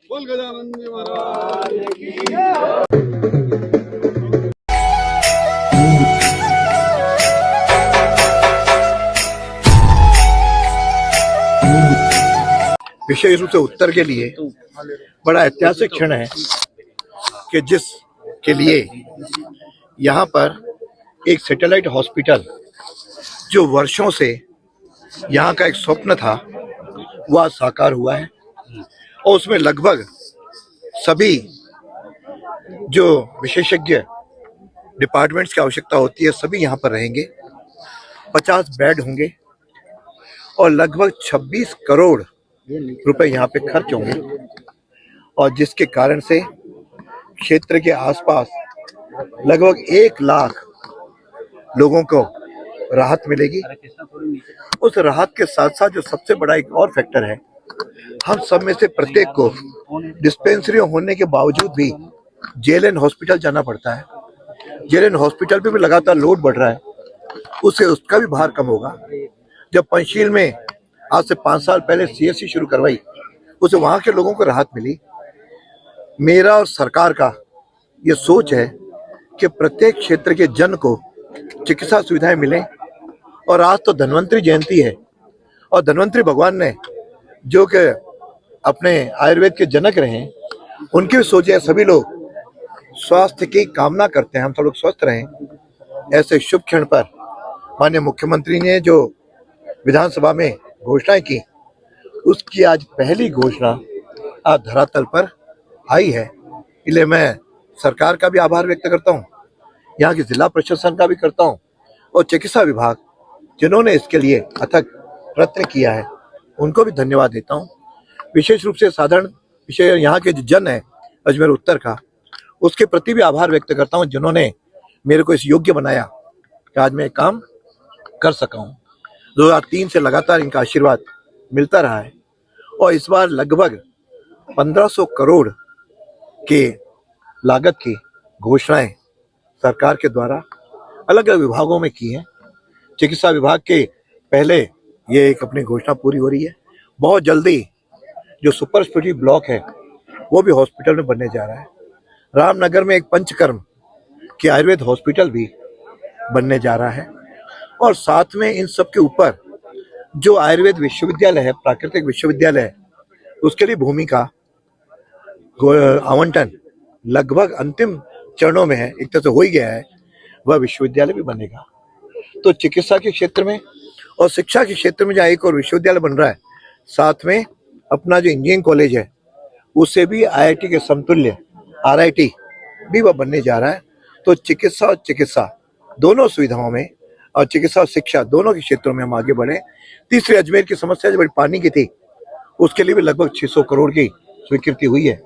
बोल गजानन जी महाराज की। विशेष रूप से उत्तर के लिए बड़ा ऐतिहासिक क्षण है कि जिसके लिए यहाँ पर एक सैटेलाइट हॉस्पिटल जो वर्षों से यहाँ का एक स्वप्न था वो आज साकार हुआ है और उसमें लगभग सभी जो विशेषज्ञ डिपार्टमेंट्स की आवश्यकता होती है सभी यहाँ पर रहेंगे। 50 बेड होंगे और लगभग 26 करोड़ रुपए यहाँ पे खर्च होंगे और जिसके कारण से क्षेत्र के आसपास लगभग 1 लाख लोगों को राहत मिलेगी। उस राहत के साथ साथ जो सबसे बड़ा एक और फैक्टर है, हम सब में से प्रत्येक को डिस्पेंसरी होने के बावजूद भी जेएलएन हॉस्पिटल जाना पड़ता है। जेएलएन हॉस्पिटल पे भी लगातार लोड बढ़ रहा है, उससे उसका भी भार कम होगा। जब पंचशील में आज से 5 साल पहले सीएससी शुरू करवाई, उससे वहां के लोगों को राहत मिली। मेरा और सरकार का ये सोच है कि प्रत्येक क्षेत्र के जन को चिकित्सा सुविधाएं मिलें। और आज तो धन्वंतरी जयंती है और धन्वंतरी भगवान ने जो कि अपने आयुर्वेद के जनक रहे, उनकी भी सोच है सभी लोग स्वास्थ्य की कामना करते हैं, हम सब लोग स्वस्थ रहें। ऐसे शुभ क्षण पर माननीय मुख्यमंत्री ने जो विधानसभा में घोषणाएं की, उसकी आज पहली घोषणा आज धरातल पर आई है। इसलिए मैं सरकार का भी आभार व्यक्त करता हूँ, यहाँ की जिला प्रशासन का भी करता हूँ और चिकित्सा विभाग जिन्होंने इसके लिए अथक प्रयत्न किया है उनको भी धन्यवाद देता हूँ। विशेष रूप से साधारण विषय यहाँ के जो जन है अजमेर उत्तर का, उसके प्रति भी आभार व्यक्त करता हूँ जिन्होंने मेरे को इस योग्य बनाया कि आज मैं काम कर सका हूँ। 2003 से लगातार इनका आशीर्वाद मिलता रहा है और इस बार लगभग 1500 करोड़ के लागत की घोषणाएं सरकार के द्वारा अलग अलग विभागों में की हैं। चिकित्सा विभाग के पहले ये एक अपनी घोषणा पूरी हो रही है। बहुत जल्दी जो सुपर स्पेशलिटी ब्लॉक है वो भी हॉस्पिटल में बनने जा रहा है। रामनगर में एक पंचकर्म की आयुर्वेद हॉस्पिटल भी बनने जा रहा है और साथ में इन सब के ऊपर जो आयुर्वेद विश्वविद्यालय है, प्राकृतिक विश्वविद्यालय है, उसके लिए भूमि का आवंटन लगभग अंतिम चरणों में है, एक तरह से हो ही गया है। वह विश्वविद्यालय भी बनेगा। तो चिकित्सा के क्षेत्र में और शिक्षा के क्षेत्र में जहाँ एक और विश्वविद्यालय बन रहा है, साथ में अपना जो इंजीनियरिंग कॉलेज है उससे भी आईआईटी के समतुल्य आरआईटी भी वह बनने जा रहा है। तो चिकित्सा दोनों सुविधाओं में और चिकित्सा और शिक्षा दोनों के क्षेत्रों में हम आगे बढ़े। तीसरी अजमेर की समस्या जो बड़ी पानी की थी, उसके लिए भी लगभग 600 करोड़ की स्वीकृति हुई है।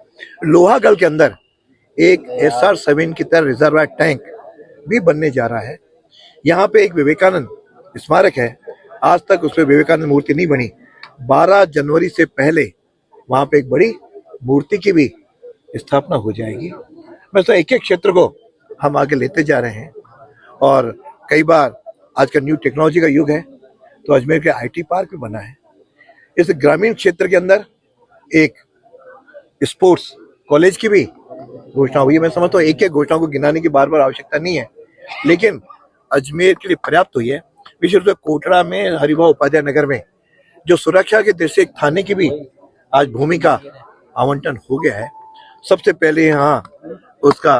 लोहागढ़ के अंदर एक SR7 की तरह रिजर्वायर टैंक भी बनने जा रहा है। यहाँ पे एक विवेकानंद स्मारक है, आज तक उस पर विवेकानंद मूर्ति नहीं बनी। 12 जनवरी से पहले वहाँ पे एक बड़ी मूर्ति की भी स्थापना हो जाएगी। मैं तो एक एक क्षेत्र को हम आगे लेते जा रहे हैं और कई बार आज का न्यू टेक्नोलॉजी का युग है, तो अजमेर के IT पार्क भी बना है। इस ग्रामीण क्षेत्र के अंदर एक स्पोर्ट्स कॉलेज की भी घोषणा हुई है। मैं समझता हूँ एक एक घोषणा को गिनाने की बार बार आवश्यकता नहीं है, लेकिन अजमेर के लिए पर्याप्त हुई है। विशेष रूप से कोटड़ा में हरिभाऊ उपाध्याय नगर में जो सुरक्षा के दृष्टि एक थाने की भी आज भूमि का आवंटन हो गया है। सबसे पहले यहाँ उसका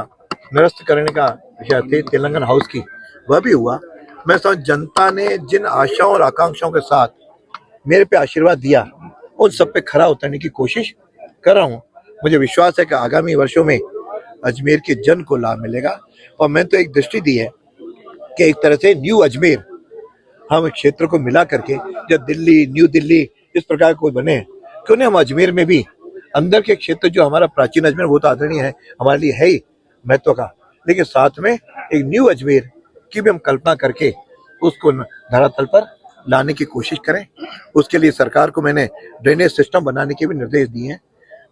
निरस्त करने का विषय थे तेलंगाना हाउस की, वह भी हुआ। मैं समझ जनता ने जिन आशाओं और आकांक्षाओं के साथ मेरे पे आशीर्वाद दिया, उन सब पे खरा उतरने की कोशिश कर रहा हूँ। मुझे विश्वास है कि आगामी वर्षों में अजमेर के जन को लाभ मिलेगा और मैं तो एक दृष्टि दी है कि एक तरह से न्यू अजमेर हम क्षेत्र को मिला करके जब दिल्ली, न्यू दिल्ली इस प्रकार को बने, क्यों नहीं हम अजमेर में भी अंदर के क्षेत्र जो हमारा प्राचीन अजमेर वो तो आदरणीय है, हमारे लिए है ही महत्व का, लेकिन साथ में एक न्यू अजमेर की भी हम कल्पना करके उसको धरातल पर लाने की कोशिश करें। उसके लिए सरकार को मैंने ड्रेनेज सिस्टम बनाने के भी निर्देश दिए हैं,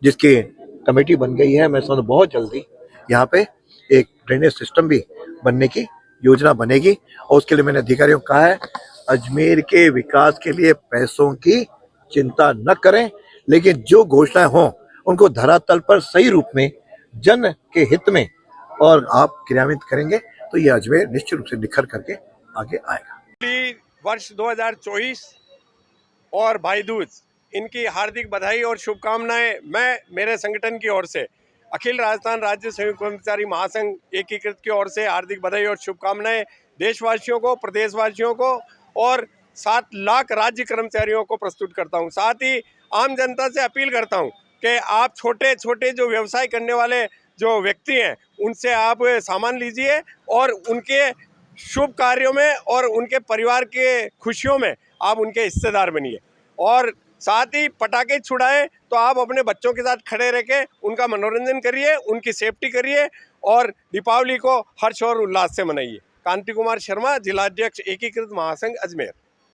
जिसकी कमेटी बन गई है। मैं समझ बहुत जल्दी यहाँ पे एक ड्रेनेज सिस्टम भी बनने की योजना बनेगी और उसके लिए मैंने अधिकारियों को कहा है अजमेर के विकास के लिए पैसों की चिंता न करें, लेकिन जो घोषणाएं हों उनको धरातल पर सही रूप में जन के हित में और आप क्रियान्वित करेंगे तो ये अजमेर निश्चित रूप से निखर करके आगे आएगा। वर्ष 2024 और भाई दूज इनकी हार्दिक बधाई और शुभकामनाएं मैं मेरे संगठन की ओर से अखिल राजस्थान राज्य संयुक्त कर्मचारी महासंघ एकीकृत की ओर से हार्दिक बधाई और शुभकामनाएं देशवासियों को, प्रदेशवासियों को और 7 लाख राज्य कर्मचारियों को प्रस्तुत करता हूं। साथ ही आम जनता से अपील करता हूं कि आप छोटे छोटे जो व्यवसाय करने वाले जो व्यक्ति हैं उनसे आप सामान लीजिए और उनके शुभ कार्यों में और उनके परिवार के खुशियों में आप उनके हिस्सेदार बनिए। और साथ ही पटाखे छुड़ाएं तो आप अपने बच्चों के साथ खड़े रह के उनका मनोरंजन करिए, उनकी सेफ्टी करिए और दीपावली को हर्ष और उल्लास से मनाइए। कांति कुमार शर्मा, जिलाध्यक्ष एकीकृत महासंघ अजमेर।